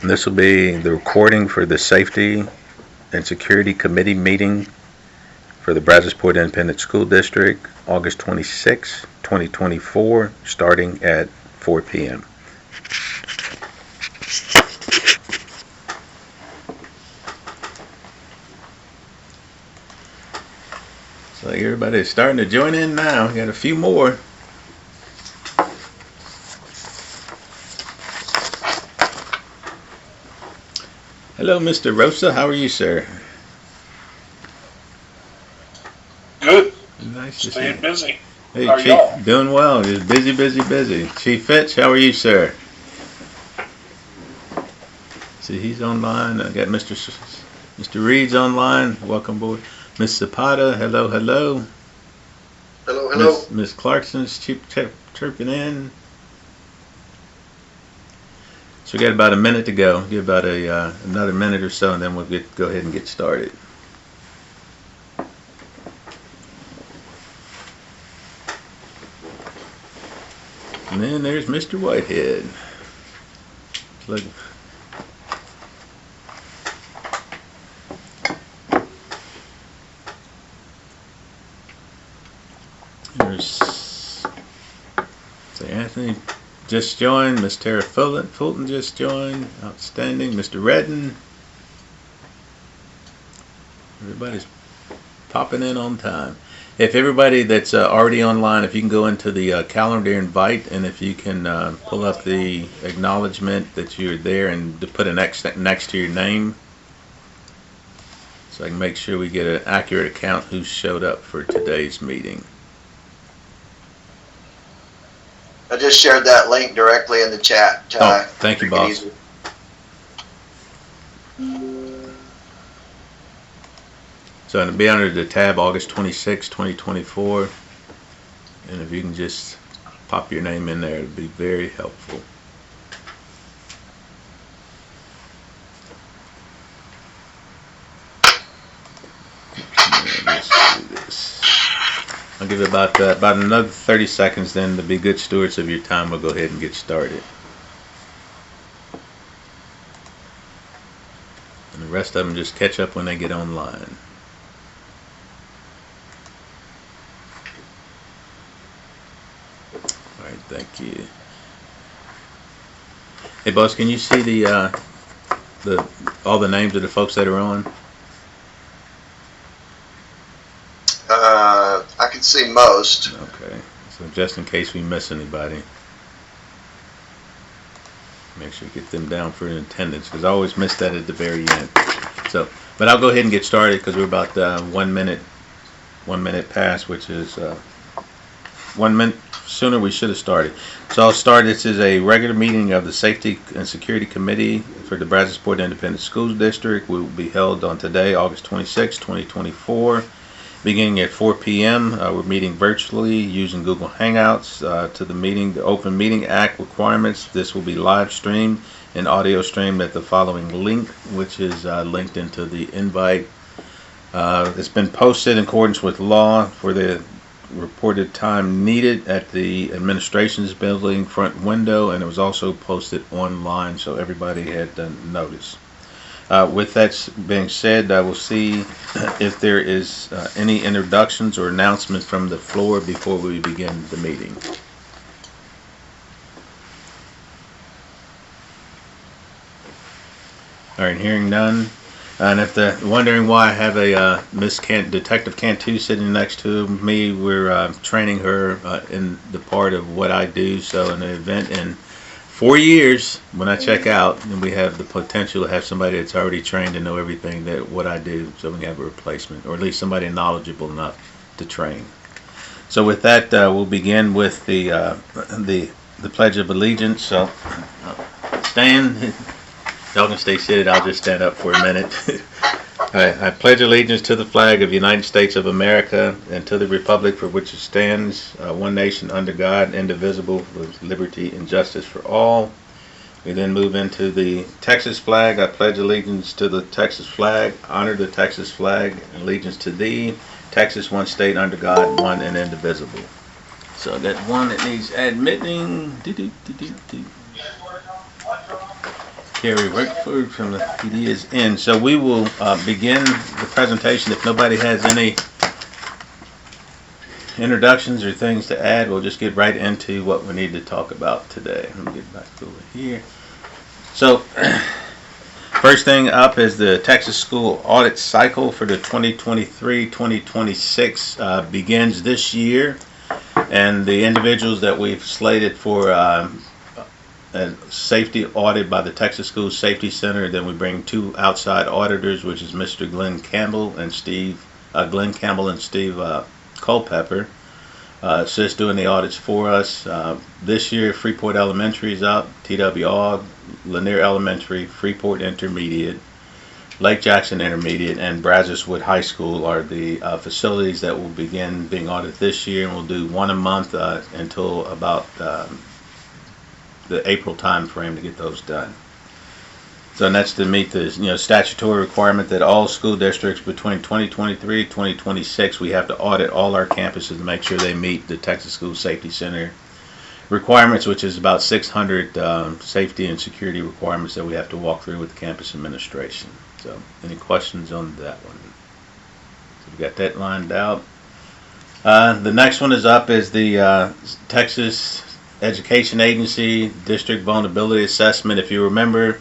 This will be the recording for the Safety and Security Committee meeting for the Brazosport Independent School District, August 26, 2024, starting at 4 p.m. So everybody's starting to join in now. We got a few more. Hello, Mr. Rosa. How are you, sir? Good. Nice to see Staying you. busy. Hey, How are Chief. y'all? Doing well. Just busy. Chief Fitch, how are you, sir? See, he's online. I got Mr. Reed's online. Welcome aboard. Miss Zapata, hello. Hello. Miss Clarkson's chirping in. So we got about a minute to go. Give about another minute or so, and then we'll go ahead and get started. And then there's Mr. Whitehead. Look. There's Anthony just joined. Miss Tara Fulton just joined. Outstanding. Mr. Redden. Everybody's popping in on time. If everybody that's already online, if you can go into the calendar invite, and if you can pull up the acknowledgement that you're there and to put an X next to your name, so I can make sure we get an accurate account who showed up for today's meeting. I just shared that link directly in the chat. Oh, thank you, boss. So it'll be under the tab August 26, 2024. And if you can just pop your name in there, it'd be very helpful. Let's do this. I'll give it about another 30 seconds then to be good stewards of your time. We'll go ahead and get started. And the rest of them just catch up when they get online. All right, thank you. Hey, boss, can you see all the names of the folks that are on? I can see most. Okay, so just in case we miss anybody, make sure you get them down for attendance, because I always miss that at the very end. So, but I'll go ahead and get started because we're about 1 minute past, which is 1 minute sooner we should have started. So I'll start. This is a regular meeting of the Safety and Security Committee for the Brazosport Independent Schools District. We will be held on today, August 26, 2024. Beginning at 4 p.m., we're meeting virtually using Google Hangouts. To the meeting, the Open Meeting Act requirements. This will be live streamed and audio streamed at the following link, which is linked into the invite. It's been posted in accordance with law for the reported time needed at the administration's building front window, and it was also posted online so everybody had notice. With that being said, I will see if there is any introductions or announcements from the floor before we begin the meeting. All right, hearing none. And if they're wondering why I have a Detective Cantu sitting next to me, we're training her in the part of what I do. So in an event in 4 years, when I check out, and we have the potential to have somebody that's already trained to know everything that what I do, so we can have a replacement, or at least somebody knowledgeable enough to train. So with that, we'll begin with the Pledge of Allegiance. So stand. Y'all can stay seated. I'll just stand up for a minute. I pledge allegiance to the flag of the United States of America and to the republic for which it stands, one nation under God, indivisible, with liberty and justice for all. We then move into the Texas flag. I pledge allegiance to the Texas flag, honor the Texas flag, allegiance to thee, Texas, one state under God, one and indivisible. So I got one that needs admitting. Carrie Rickford from the PD is in. So we will begin the presentation. If nobody has any introductions or things to add, we'll just get right into what we need to talk about today. Let me get back over here. So first thing up is the Texas School Audit Cycle for the 2023-2026 begins this year. And the individuals that we've slated for a safety audit by the Texas School Safety Center, then we bring two outside auditors, which is Mr. Glenn Campbell and Steve Culpepper, assist doing the audits for us. This year, Freeport Elementary is up, TWR, Lanier Elementary, Freeport Intermediate, Lake Jackson Intermediate, and Brazosport High School are the facilities that will begin being audited this year, and we'll do one a month until about the April time frame to get those done. So that's to meet the statutory requirement that all school districts between 2023 and 2026, we have to audit all our campuses to make sure they meet the Texas School Safety Center requirements, which is about 600 safety and security requirements that we have to walk through with the campus administration. So any questions on that one? So we got that lined out. The next one is up is the Texas Education Agency District Vulnerability Assessment. If you remember,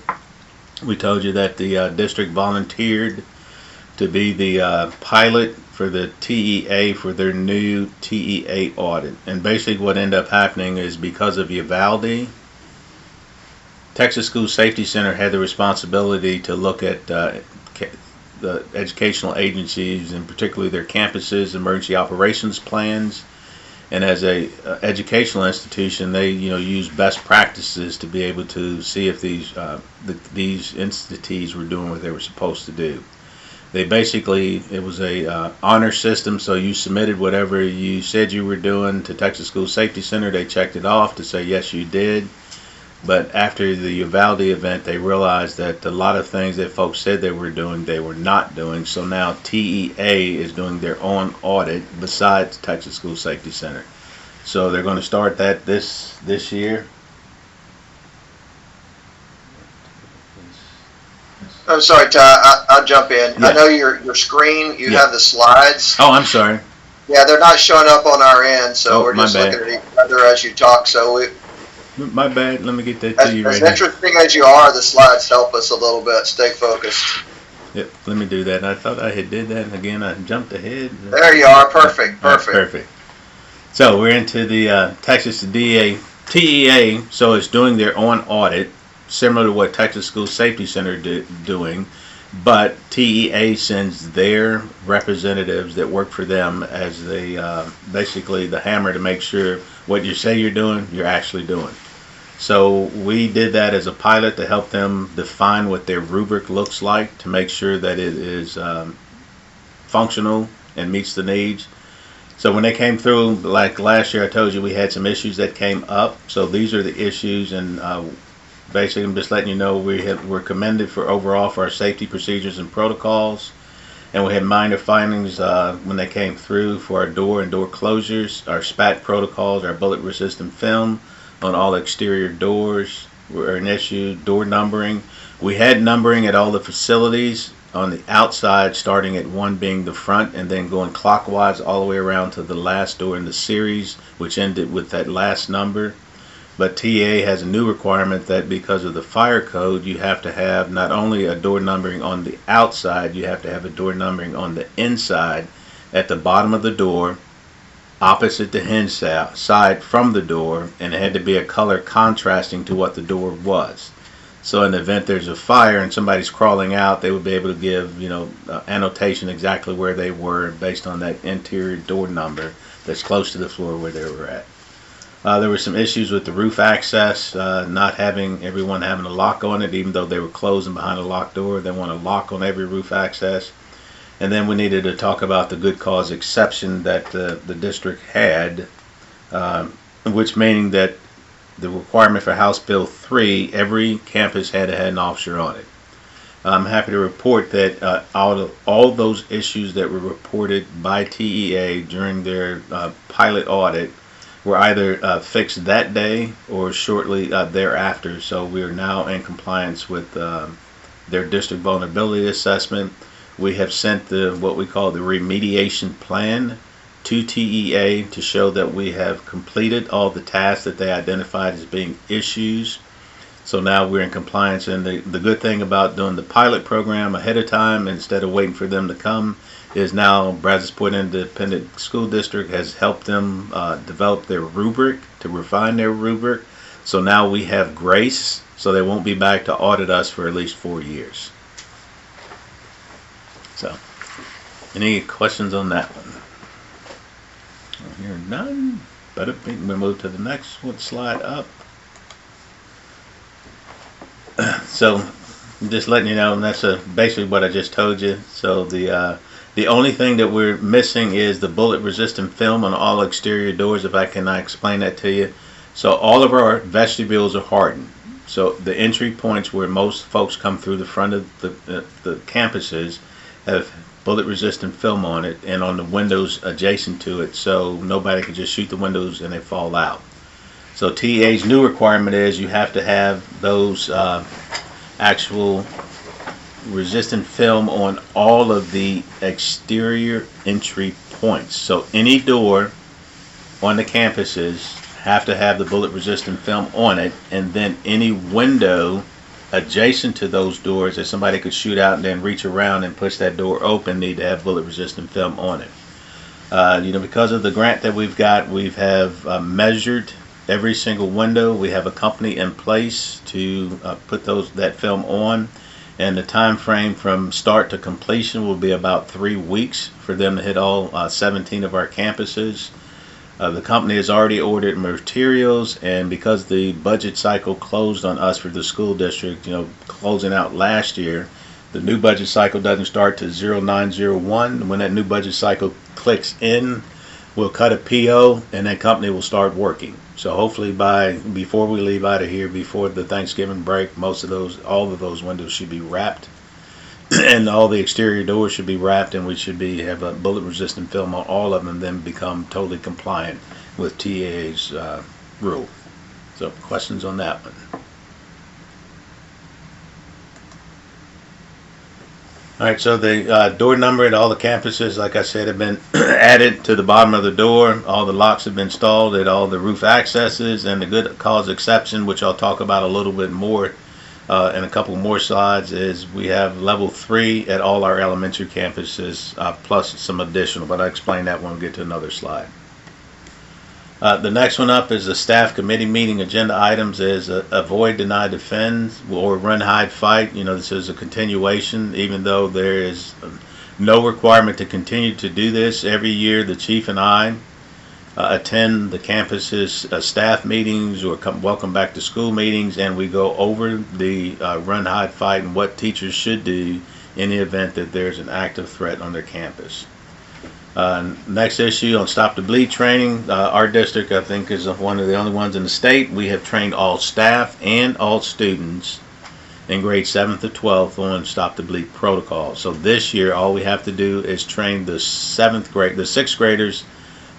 we told you that the district volunteered to be the pilot for the TEA for their new TEA audit. And basically what ended up happening is because of Uvalde, Texas School Safety Center had the responsibility to look at the educational agencies, and particularly their campuses, emergency operations plans. And as a educational institution, they use best practices to be able to see if these entities were doing what they were supposed to do. It was a honor system, so you submitted whatever you said you were doing to Texas School Safety Center. They checked it off to say yes, you did. But after the Uvalde event, they realized that a lot of things that folks said they were doing, they were not doing. So now TEA is doing their own audit besides Texas School Safety Center. So they're going to start that this year. I'm sorry, Ty, I'll jump in. Yeah. I know your screen, you have the slides. Oh, I'm sorry. Yeah, they're not showing up on our end, so we're just my looking at each other as you talk. So my bad. Let me get that to you right as now. interesting as you are, the slides help us a little bit. Stay focused. Yep, let me do that. I thought I had did that, and again I jumped ahead. There you are. Perfect. Perfect. So we're into the Texas TEA, so it's doing their own audit, similar to what Texas School Safety Center doing, but TEA sends their representatives that work for them as basically the hammer to make sure what you say you're doing, you're actually doing. So we did that as a pilot to help them define what their rubric looks like to make sure that it is functional and meets the needs. So when they came through, like last year I told you we had some issues that came up. So these are the issues, and basically I'm just letting you know we're commended for overall for our safety procedures and protocols. And we had minor findings when they came through for our door and door closures, our SPAT protocols, our bullet resistant film on all exterior doors were an issue. Door numbering, we had numbering at all the facilities on the outside, starting at one being the front and then going clockwise all the way around to the last door in the series, which ended with that last number. But TA has a new requirement that because of the fire code, you have to have not only a door numbering on the outside, you have to have a door numbering on the inside at the bottom of the door, opposite the hinge side from the door, and it had to be a color contrasting to what the door was. So in the event there's a fire and somebody's crawling out, they would be able to give, annotation exactly where they were based on that interior door number that's close to the floor where they were at. There were some issues with the roof access, not having everyone having a lock on it, even though they were closing behind a locked door. They want a lock on every roof access. And then we needed to talk about the good cause exception that the district had, which meaning that the requirement for House Bill 3, every campus had to have an officer on it. I'm happy to report that out of all those issues that were reported by TEA during their pilot audit, were either fixed that day or shortly thereafter. So we are now in compliance with their district vulnerability assessment. We have sent what we call the remediation plan to TEA to show that we have completed all the tasks that they identified as being issues. So now we're in compliance, and the good thing about doing the pilot program ahead of time instead of waiting for them to come is now Brazosport Independent School District has helped them develop their rubric, to refine their rubric. So now we have grace, so they won't be back to audit us for at least 4 years. So, any questions on that one? I hear none. Better we move to the next one, slide up. So, just letting you know, and that's basically what I just told you. So the only thing that we're missing is the bullet-resistant film on all exterior doors. If I cannot explain that to you, so all of our vestibules are hardened. So the entry points where most folks come through the front of the campuses have bullet-resistant film on it, and on the windows adjacent to it, so nobody can just shoot the windows and they fall out. So TA's new requirement is you have to have those actual resistant film on all of the exterior entry points. So any door on the campuses have to have the bullet resistant film on it, and then any window adjacent to those doors that somebody could shoot out and then reach around and push that door open need to have bullet resistant film on it. Because of the grant that we've got, we have measured every single window. We have a company in place to put that film on, and the time frame from start to completion will be about 3 weeks for them to hit all 17 of our campuses. The company has already ordered materials, and because the budget cycle closed on us for the school district, closing out last year, the new budget cycle doesn't start to 0901. When that new budget cycle clicks in, we'll cut a PO, and that company will start working. So hopefully before we leave out of here, before the Thanksgiving break, all of those windows should be wrapped, and all the exterior doors should be wrapped, and we should have a bullet resistant film on all of them, and then become totally compliant with TA's rule. So questions on that one? All right, so the door number at all the campuses, like I said, have been added to the bottom of the door. All the locks have been installed at all the roof accesses, and the good cause exception, which I'll talk about a little bit more in a couple more slides, is we have level 3 at all our elementary campuses, plus some additional, but I'll explain that when we get to another slide. The next one up is the staff committee meeting agenda items is avoid, deny, defend, or run, hide, fight. This is a continuation, even though there is no requirement to continue to do this. Every year the chief and I attend the campus's staff meetings or welcome back to school meetings, and we go over the run, hide, fight and what teachers should do in the event that there's an active threat on their campus. Next issue on Stop the Bleed training. Our district, I think, is one of the only ones in the state. We have trained all staff and all students in grades 7th to 12th on Stop the Bleed protocol. So this year, all we have to do is train the 6th graders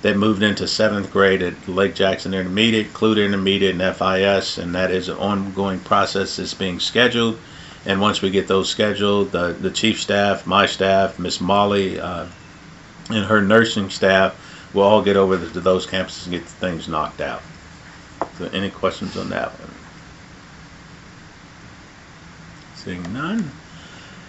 that moved into 7th grade at Lake Jackson Intermediate, Clute Intermediate, and FIS, and that is an ongoing process that's being scheduled. And once we get those scheduled, the chief staff, my staff, Miss Molly, and her nursing staff will all get over to those campuses and get things knocked out. So any questions on that one? Seeing none.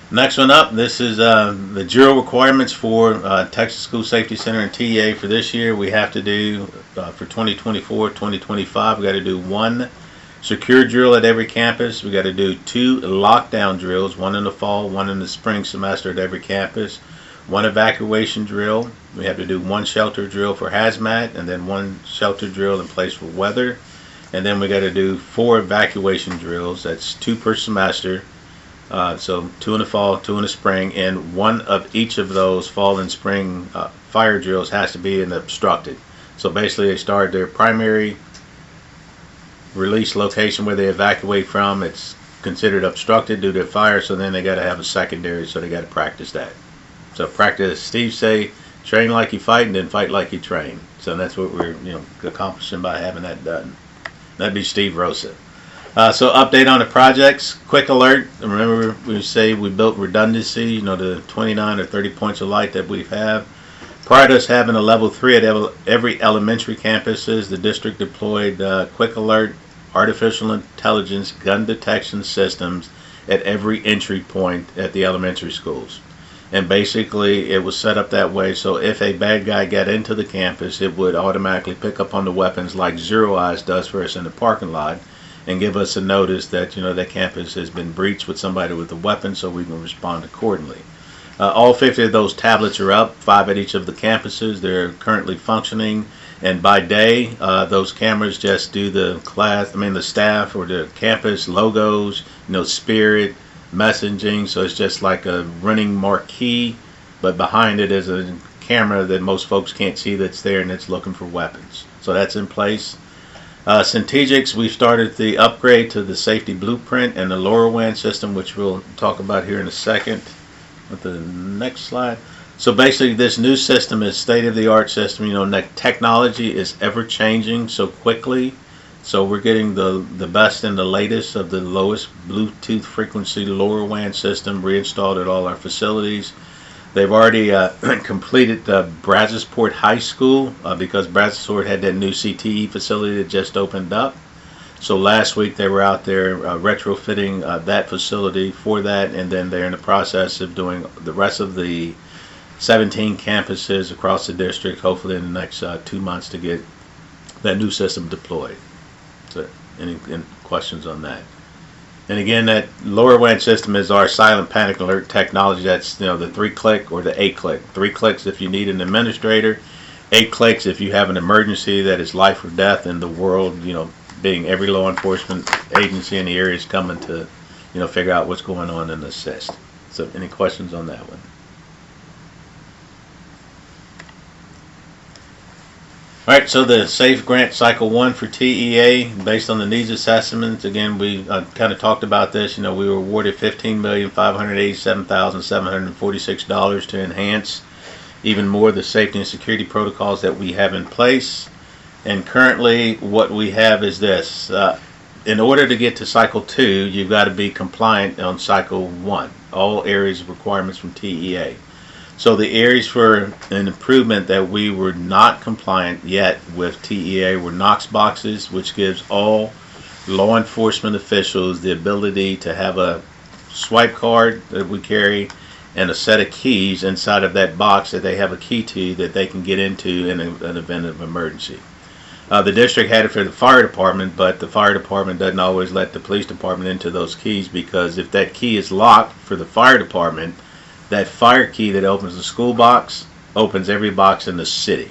Next one up, this is the drill requirements for Texas School Safety Center and TA for this year. We have to do, for 2024, 2025, we got to do 1 secure drill at every campus. We got to do 2 lockdown drills, 1 in the fall, 1 in the spring semester at every campus. 1 evacuation drill. We have to do 1 shelter drill for hazmat, and then 1 shelter drill in place for weather. And then we got to do 4 evacuation drills. That's 2 per semester. So 2 in the fall, 2 in the spring, and 1 of each of those fall and spring fire drills has to be in the obstructed. So basically they start their primary release location where they evacuate from. It's considered obstructed due to fire, so then they got to have a secondary, so they got to practice that. So practice, Steve say, train like you fight and then fight like you train. So that's what we're accomplishing by having that done. That'd be Steve Rosa. So update on the projects. Quick alert. Remember we say we built redundancy, the 29 or 30 points of light that we have. Prior to us having a level 3 at every elementary campuses, the district deployed quick alert, artificial intelligence, gun detection systems at every entry point at the elementary schools. And basically it was set up that way so if a bad guy got into the campus, it would automatically pick up on the weapons like Zero Eyes does for us in the parking lot and give us a notice that that campus has been breached with somebody with a weapon, so we can respond accordingly. All 50 of those tablets are up, 5 at each of the campuses. They're currently functioning, and by day those cameras just do the staff or the campus logos, spirit, messaging. So it's just like a running marquee, but behind it is a camera that most folks can't see that's there, and it's looking for weapons. So that's in place. Syntegics, we started the upgrade to the safety blueprint and the LoRaWAN system, which we'll talk about here in a second with the next slide. So basically this new system is state-of-the-art system. Technology is ever changing so quickly, so we're getting the best and the latest of the lowest Bluetooth frequency LoRaWAN system reinstalled at all our facilities. They've already completed Brazosport High School because Brazosport had that new CTE facility that just opened up. So last week they were out there retrofitting that facility for that, and then they're in the process of doing the rest of the 17 campuses across the district, hopefully in the next 2 months, to get that new system deployed. So any questions on that? And again, that LoRaWAN system is our silent panic alert technology. That's the 3-click or the 8-click. 3 clicks if you need an administrator, 8 clicks if you have an emergency that is life or death in the world. Being every law enforcement agency in the area is coming to figure out what's going on and assist. So any questions on that one? Alright, so the SAFE grant cycle 1 for TEA, based on the needs assessments. Again, we kind of talked about this. We were awarded $15,587,746 to enhance even more the safety and security protocols that we have in place. And currently what we have is this. In order to get to cycle 2, you've got to be compliant on cycle 1, all areas of requirements from TEA. So the areas for an improvement that we were not compliant yet with TEA were Knox boxes, which gives all law enforcement officials the ability to have a swipe card that we carry and a set of keys inside of that box that they have a key to that they can get into in an event of emergency. The district had it for the fire department, but the fire department doesn't always let the police department into those keys, because if that key is locked for the fire department, that fire key that opens the school box opens every box in the city.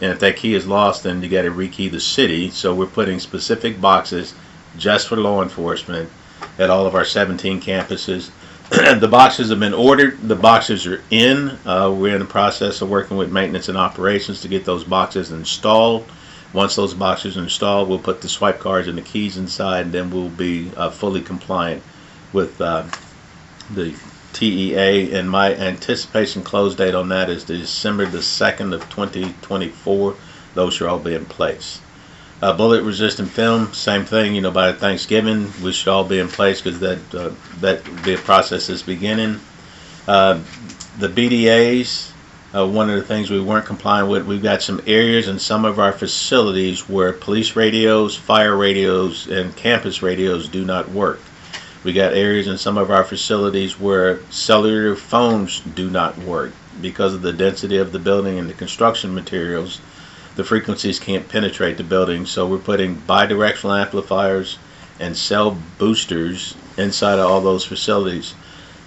And if that key is lost, then you got to rekey the city. So we're putting specific boxes just for law enforcement at all of our 17 campuses. The boxes have been ordered. The boxes are in. We're in the process of working with maintenance and operations to get those boxes installed. Once those boxes are installed, we'll put the swipe cards and the keys inside, and then we'll be fully compliant with the TEA, and my anticipation close date on that is December the 2nd of 2024. Those should all be in place. Bullet resistant film, same thing. By Thanksgiving we should all be in place, because that will be a process that's beginning. The BDAs, one of the things we weren't complying with, we've got some areas in some of our facilities where police radios, fire radios, and campus radios do not work. We got areas in some of our facilities where cellular phones do not work because of the density of the building and the construction materials. The frequencies can't penetrate the building, so we're putting bidirectional amplifiers and cell boosters inside of all those facilities.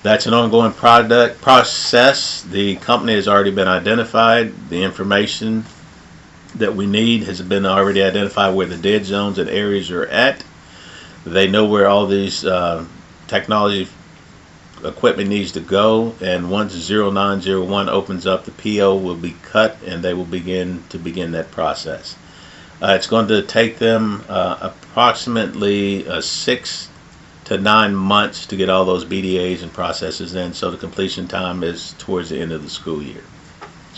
That's an ongoing process. The company has already been identified. The information that we need has been already identified, where the dead zones and areas are at. They know where all these technology equipment needs to go, and once 0901 opens up, the PO will be cut and they will begin that process. It's going to take them approximately 6 to 9 months to get all those BDAs and processes in, so the completion time is towards the end of the school year.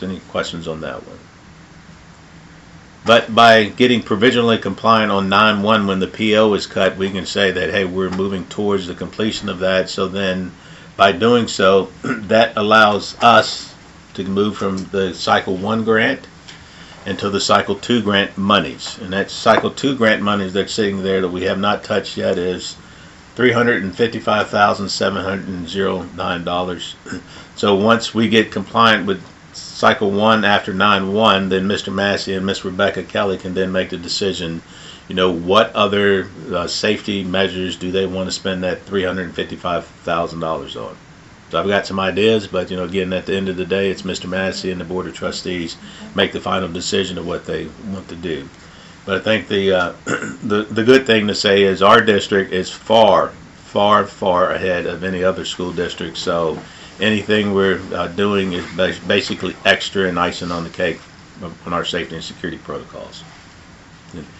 So any questions on that one? But by getting provisionally compliant on 9/1 when the PO is cut, we can say that, hey, we're moving towards the completion of that. So then by doing so, that allows us to move from the Cycle 1 grant into the Cycle 2 grant monies. And that Cycle 2 grant monies that's sitting there that we have not touched yet is $355,709. So once we get compliant with Cycle 1 after 9/1, then Mr. Massey and Miss Rebecca Kelly can then make the decision, what other safety measures do they want to spend that $355,000 on. So I've got some ideas, but again, at the end of the day, it's Mr. Massey and the Board of Trustees make the final decision of what they want to do. But I think the good thing to say is our district is far, far, far ahead of any other school district. So anything we're doing is basically extra and icing on the cake on our safety and security protocols.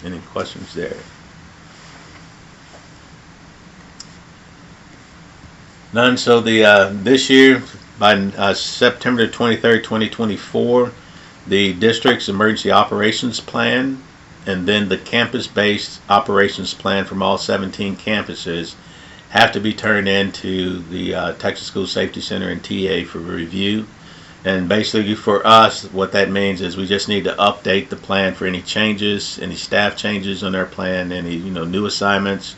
Any questions there? None. So this year, by September 23rd, 2024, the district's emergency operations plan and then the campus-based operations plan from all 17 campuses have to be turned into the Texas School Safety Center and TA for review. And basically for us, what that means is we just need to update the plan for any changes, any staff changes on our plan, any new assignments.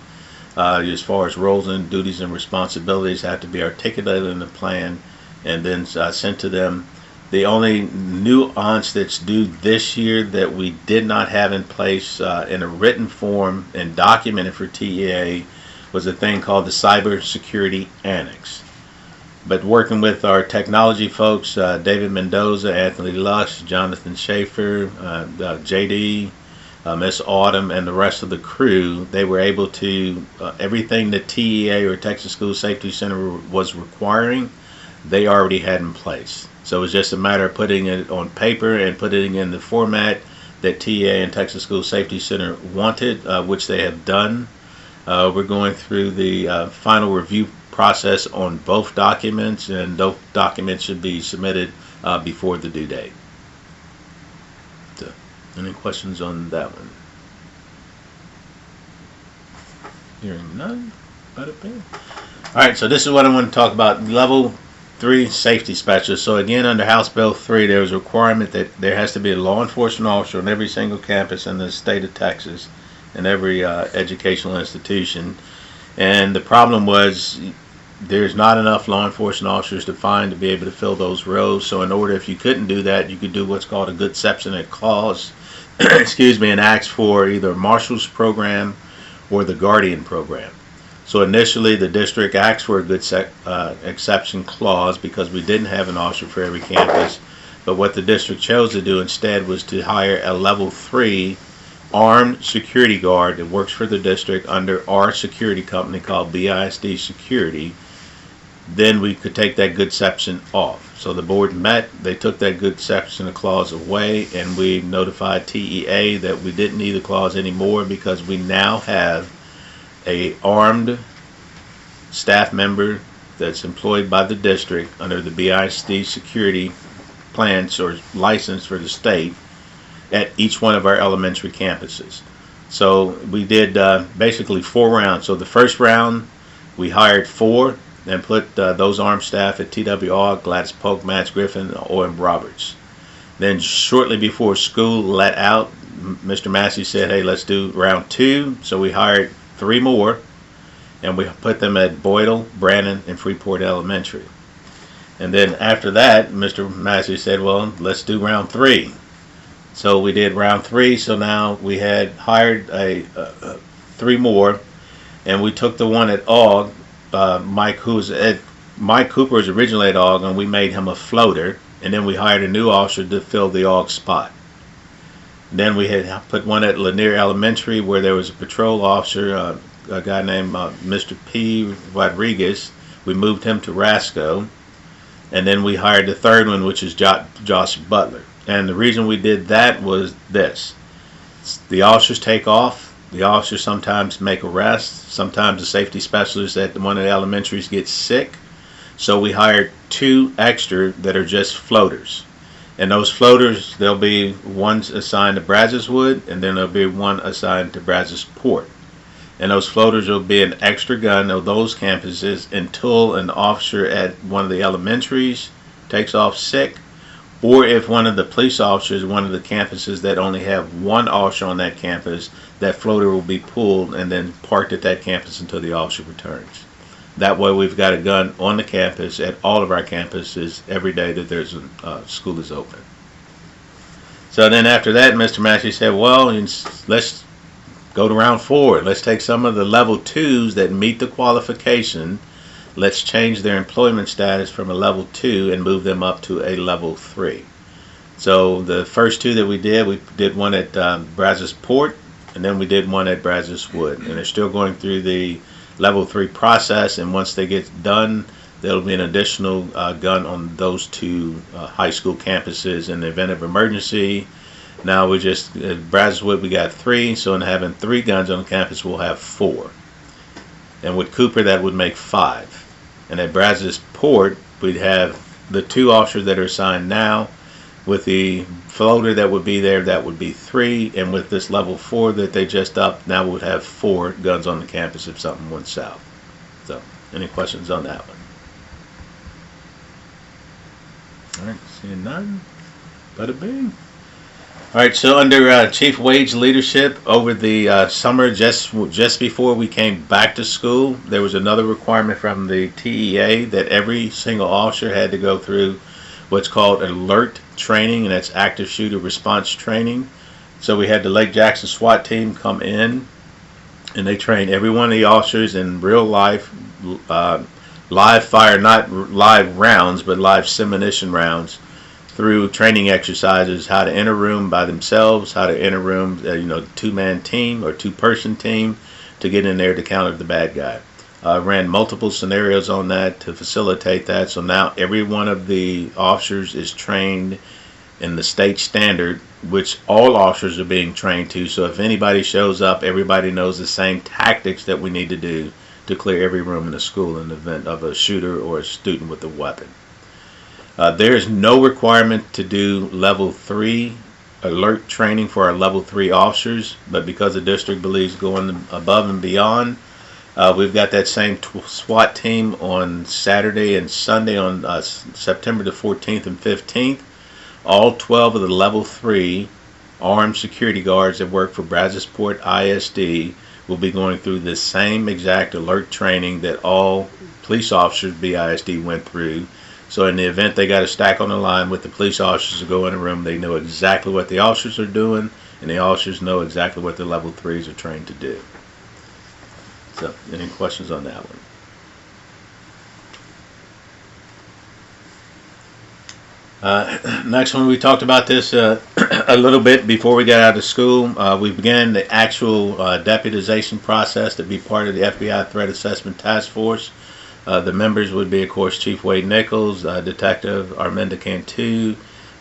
As far as roles and duties and responsibilities have to be articulated in the plan and then sent to them. The only nuance that's due this year that we did not have in place in a written form and documented for TEA was a thing called the Cyber Security Annex. But working with our technology folks, David Mendoza, Anthony Lush, Jonathan Schaefer, JD, Miss Autumn, and the rest of the crew, they were able to, everything that TEA or Texas School Safety Center was requiring, they already had in place. So it was just a matter of putting it on paper and putting it in the format that TEA and Texas School Safety Center wanted, which they have done. We're going through the final review process on both documents, and those documents should be submitted before the due date. So, any questions on that one? Hearing none. All right, so this is what I want to talk about. Level 3 safety specialist. So again, under House Bill 3, there was a requirement that there has to be a law enforcement officer on every single campus in the state of Texas and every educational institution. And the problem was there's not enough law enforcement officers to find to be able to fill those roles. So in order, if you couldn't do that, you could do what's called a good substantive clause, excuse me, and ask for either a marshal's program or the guardian program. So initially, the district asked for a good exception clause because we didn't have an officer for every campus. But what the district chose to do instead was to hire a level 3 armed security guard that works for the district under our security company called BISD Security. Then we could take that good exception off. So the board met, they took that good exception clause away, and we notified TEA that we didn't need the clause anymore because we now have a armed staff member that's employed by the district under the BISD security plans or license for the state at each one of our elementary campuses. So we did basically 4 rounds. So the first round we hired 4 and put those armed staff at TWR, Gladys Polk, Matt Griffin, O.M. Roberts. Then shortly before school let out, Mr. Massey said, hey, let's do round 2. So we hired 3 more, and we put them at Boydell, Brandon, and Freeport Elementary. And then after that, Mr. Massey said, well, let's do round 3. So we did round 3. So now we had hired 3 more, and we took the one at AUG, Mike Cooper was originally at AUG, and we made him a floater, and then we hired a new officer to fill the AUG spot. Then we had put one at Lanier Elementary where there was a patrol officer, a guy named Mr. P. Rodriguez. We moved him to Rasco. And then we hired the third one, which is Josh Butler. And the reason we did that was this. The officers take off. The officers sometimes make arrests. Sometimes the safety specialist at one of the elementaries gets sick. So we hired 2 extra that are just floaters. And those floaters, there'll be one assigned to Brazosport, and then there'll be one assigned to Brazosport. And those floaters will be an extra gun of those campuses until an officer at one of the elementaries takes off sick, or if one of the police officers, one of the campuses that only have one officer on that campus, that floater will be pulled and then parked at that campus until the officer returns. That way we've got a gun on the campus at all of our campuses every day that there's school is open. So then after that, Mr. Massey said, well, let's go to round 4. Let's take some of the level 2s that meet the qualification. Let's change their employment status from a level 2 and move them up to a level 3. So the first 2 that we did one at Brazosport, and then we did one at Brazosport. And they're still going through the level 3 process, and once they get done, there'll be an additional gun on those 2 high school campuses in the event of emergency. Now we just, at Brazosport we got 3, so in having 3 guns on the campus we'll have 4. And with Cooper that would make 5. And at Brazosport we'd have the 2 officers that are assigned now, with the floater that would be there, that would be 3, and with this level 4 that they just upped, now we'd have 4 guns on the campus if something went south. So, any questions on that one? Alright, seeing none. Bada bing. Alright, so under Chief Wade's leadership over the summer, just before we came back to school, there was another requirement from the TEA that every single officer had to go through what's called alert training, and that's active shooter response training. So we had the Lake Jackson SWAT team come in, and they trained every one of the officers in real life, live fire, not live rounds, but live simulation rounds, through training exercises, how to enter a room by themselves, how to enter a room, 2-man team or 2-person team to get in there to counter the bad guy. Ran multiple scenarios on that to facilitate that. So now every one of the officers is trained in the state standard, which all officers are being trained to. So if anybody shows up, everybody knows the same tactics that we need to do to clear every room in the school in the event of a shooter or a student with a weapon. There is no requirement to do level 3 alert training for our level 3 officers, but because the district believes going above and beyond, we've got that same SWAT team on Saturday and Sunday on September the 14th and 15th. All 12 of the level 3 armed security guards that work for Brazosport ISD will be going through the same exact alert training that all police officers BISD went through. So in the event they got a stack on the line with the police officers to go in a room, they know exactly what the officers are doing, and the officers know exactly what the level 3s are trained to do. So, any questions on that one? Next one, we talked about this a little bit before we got out of school. We began the actual deputization process to be part of the FBI Threat Assessment Task Force. The members would be, of course, Chief Wade Nichols, Detective Arminda Cantu,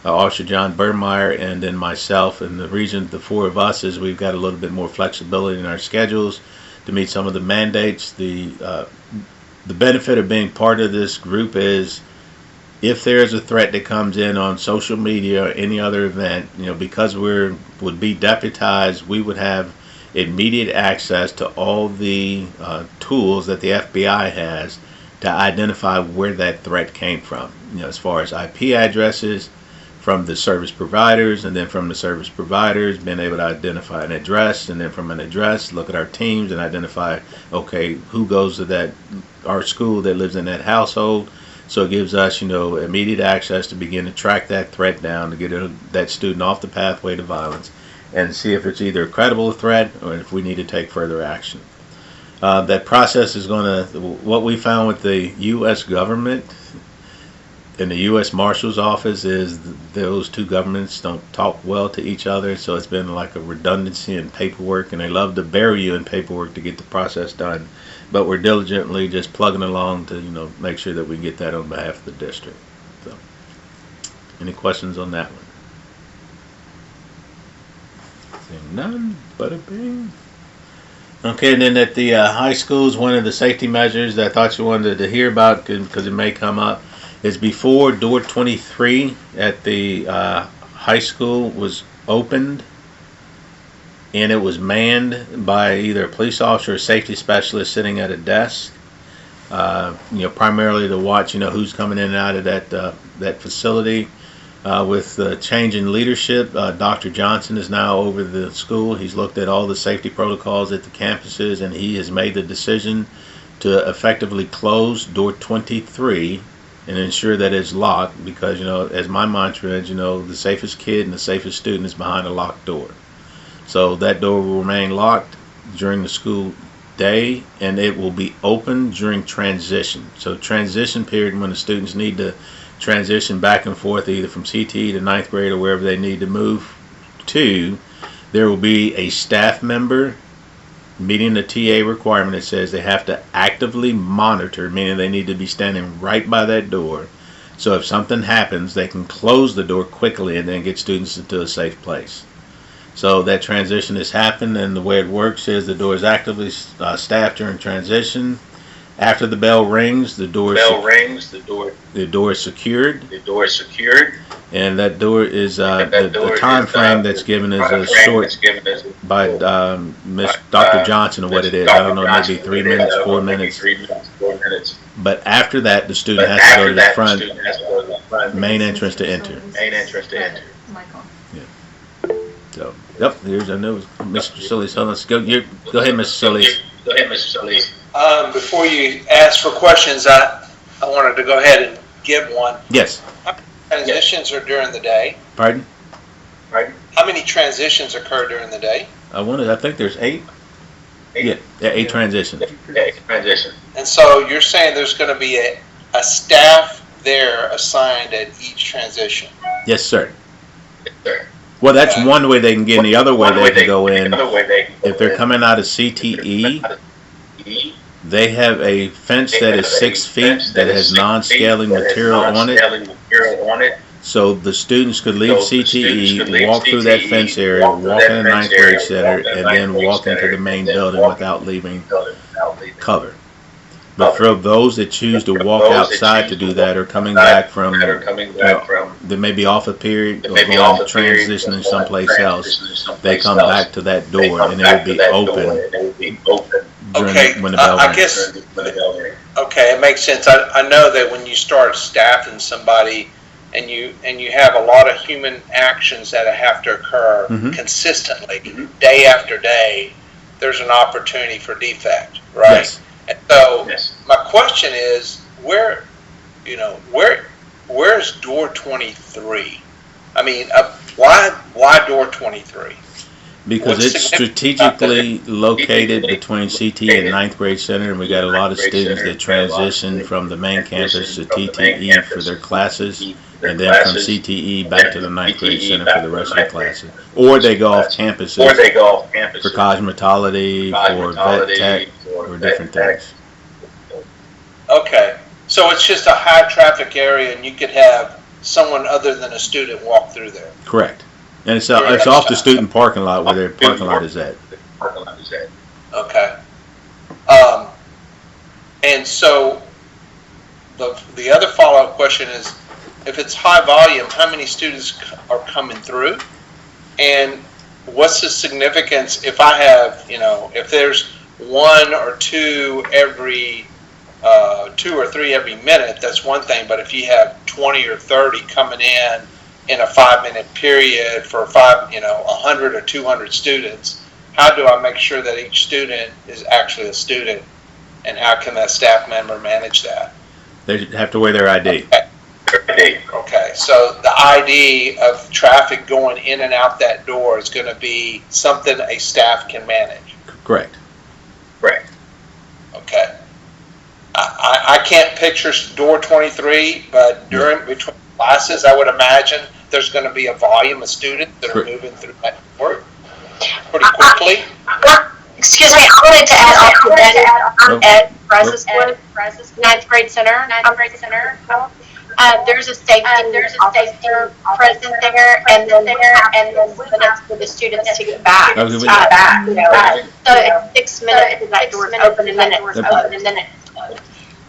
Officer John Burmeyer, and then myself. And the reason the 4 of us is we've got a little bit more flexibility in our schedules to meet some of the mandates. The benefit of being part of this group is if there is a threat that comes in on social media or any other event, because would be deputized, we would have immediate access to all the tools that the FBI has to identify where that threat came from. As far as IP addresses from the service providers, and then from the service providers being able to identify an address, and then from an address look at our teams and identify, okay, who goes to our school that lives in that household. So it gives us, immediate access to begin to track that threat down, to get that student off the pathway to violence, and see if it's either a credible threat or if we need to take further action. That process is what we found with the U.S. government and the U.S. Marshal's Office is those 2 governments don't talk well to each other, so it's been like a redundancy in paperwork, and they love to bury you in paperwork to get the process done. But we're diligently just plugging along to, make sure that we get that on behalf of the district. So, any questions on that one? Seeing none, bada bing. Okay, and then at the high schools, one of the safety measures that I thought you wanted to hear about, because it may come up, is before door 23 at the high school was opened, and it was manned by either a police officer or safety specialist sitting at a desk, primarily to watch, who's coming in and out of that facility. With the change in leadership, Dr. Johnson is now over the school. He's looked at all the safety protocols at the campuses, and he has made the decision to effectively close door 23 and ensure that it's locked, because, as my mantra is, the safest kid and the safest student is behind a locked door. So that door will remain locked during the school day, and it will be open during transition. So transition period, when the students need to transition back and forth either from CTE to ninth grade or wherever they need to move to, there will be a staff member meeting the TA requirement that says they have to actively monitor, meaning they need to be standing right by that door. So if something happens, they can close the door quickly and then get students into a safe place. So that transition has happened, and the way it works is the door is actively staffed during transition. After the bell rings, the door is secured. The door is secured. And that door is the time frame that's given is a short by Dr. Johnson of what it is. I don't know, maybe 3 minutes, 4 minutes. But after that, the student has to go to the front main entrance to enter. Yeah. So, yep. Here's I know Mr. Silly. So let's go. Go ahead, Mr. Silly. Before you ask for questions, I wanted to go ahead and give one. Yes. How many transitions are during the day? Pardon? How many transitions occur during the day? I think there's 8. Yeah, 8 transitions. And so you're saying there's going to be a staff there assigned at each transition? Yes, sir. Well, that's one way they can get in. The other way they can go in, if they're coming out of CTE, they have a fence that is 6 feet that has non-scaling material on it. So the students could leave CTE, walk through that fence area, walk in the ninth grade center, and then walk into the main building without leaving cover. But for those that choose to walk outside to do that, or coming back from, they may be off a period or going transitioning someplace else, they come back to that door and it will be open when the bell rings. I guess, okay, it makes sense. I know that when you start staffing somebody and you have a lot of human actions that have to occur consistently, day after day, there's an opportunity for defect, right? Yes. And so my question is, where's door 23? I mean, why door 23? Because it's strategically located between CTE and ninth grade center, and we got a lot of students that transition from the main campus to TTE for their classes, and then from CTE back to the ninth grade center for the rest of the classes. Or they go off campuses for cosmetology, for vet tech, or different things. Okay, so it's just a high traffic area, and you could have someone other than a student walk through there. Correct. And it's off the student parking lot where their parking lot is at. Okay. And so the other follow-up question is, if it's high volume, how many students are coming through? And what's the significance if I have, if there's 1 or 2 every 2 or 3 every minute, that's one thing. But if you have 20 or 30 coming in a 5-minute period for 100 or 200 students, how do I make sure that each student is actually a student, and how can that staff member manage that? They have to wear their ID. Okay, so the ID of traffic going in and out that door is going to be something a staff can manage. Correct. Okay. I can't picture door 23, but between classes, I would imagine there's going to be a volume of students that are moving through that door pretty quickly. Excuse me, I wanted to add on to that. I'm at Brazosport, 9th grade center. There's a safety officer present there, and then minutes for the students to get back. So it's 6 minutes, that door's open, and then it's open, and then it's closed.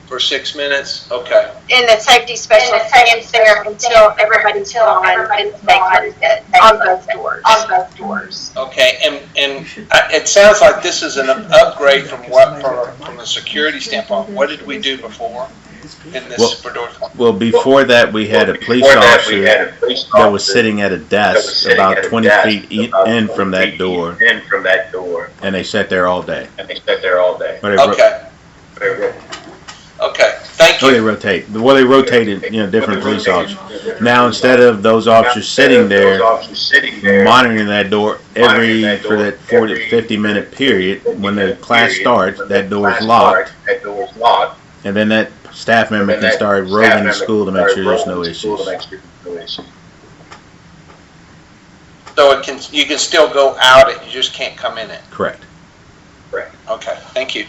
For 6 minutes? Okay. And the safety specialist stands there until everybody's gone and they close it on both doors. Okay, and it sounds like this is an upgrade from from a security standpoint. What did we do before in this door? Well, before that, we had a police officer that was sitting at a desk about 20 feet in from that door, and they sat there all day. Okay. Okay, thank Oh, they you. rotate. Well, they rotated, different police officers. Now, instead of those officers sitting there monitoring that door for that 40 to 50-minute period, when the class starts, that door is locked, and then that staff member can start roving the school to make sure there's no issues. So you can still go out it, you just can't come in it. Correct. Okay, thank you.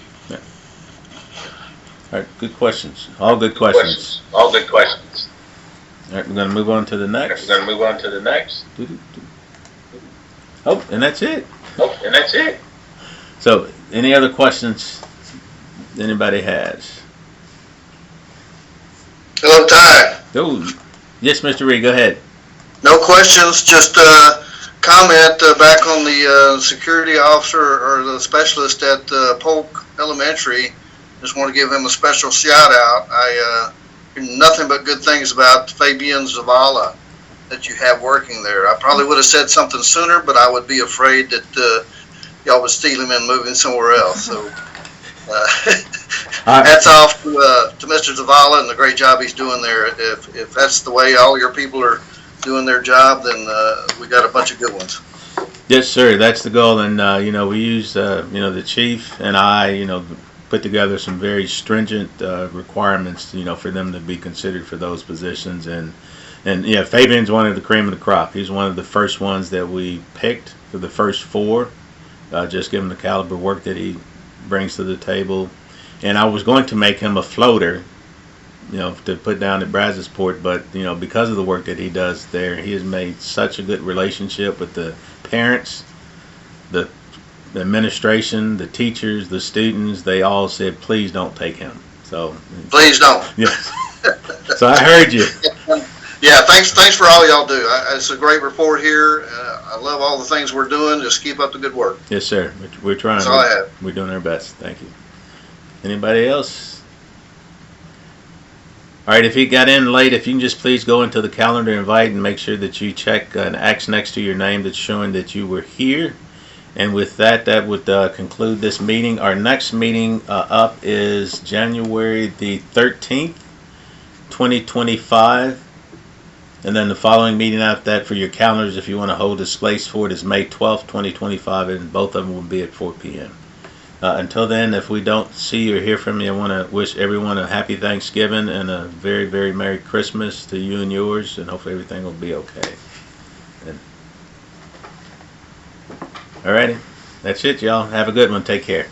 All right, good questions. All good questions. All right, we're going to move on to the next. Oh, and that's it. So, any other questions anybody has? Hello, Ty. Oh, yes, Mr. Reed, go ahead. No questions, just comment back on the security officer or the specialist at Polk Elementary. Just want to give him a special shout out. I hear nothing but good things about Fabian Zavala that you have working there. I probably would have said something sooner, but I would be afraid that y'all would steal him and move him somewhere else. So hats off to Mr. Zavala and the great job he's doing there. If that's the way all your people are doing their job, then we got a bunch of good ones. Yes, sir. That's the goal, and we use the chief and I put together some very stringent requirements for them to be considered for those positions, and Fabian's one of the cream of the crop. He's one of the first ones that we picked for the first 4, just given the caliber work that he brings to the table. And I was going to make him a floater, to put down at Brazosport, but because of the work that he does there, he has made such a good relationship with the parents, the administration, the teachers, the students. They all said, please don't take him. So Please don't. yes. So I heard you. Yeah, thanks for all y'all do. It's a great report here. I love all the things we're doing. Just keep up the good work. Yes, sir. We're trying. That's all I have. We're doing our best. Thank you. Anybody else? All right, if you got in late, if you can just please go into the calendar invite and make sure that you check an X next to your name that's showing that you were here. And with that, that would conclude this meeting. Our next meeting up is January the 13th, 2025. And then the following meeting after that for your calendars, if you want to hold a place for it, is May 12th, 2025, and both of them will be at 4 p.m. Until then, if we don't see or hear from you, I want to wish everyone a happy Thanksgiving and a very, very Merry Christmas to you and yours, and hopefully everything will be okay. Alrighty, that's it, y'all. Have a good one. Take care.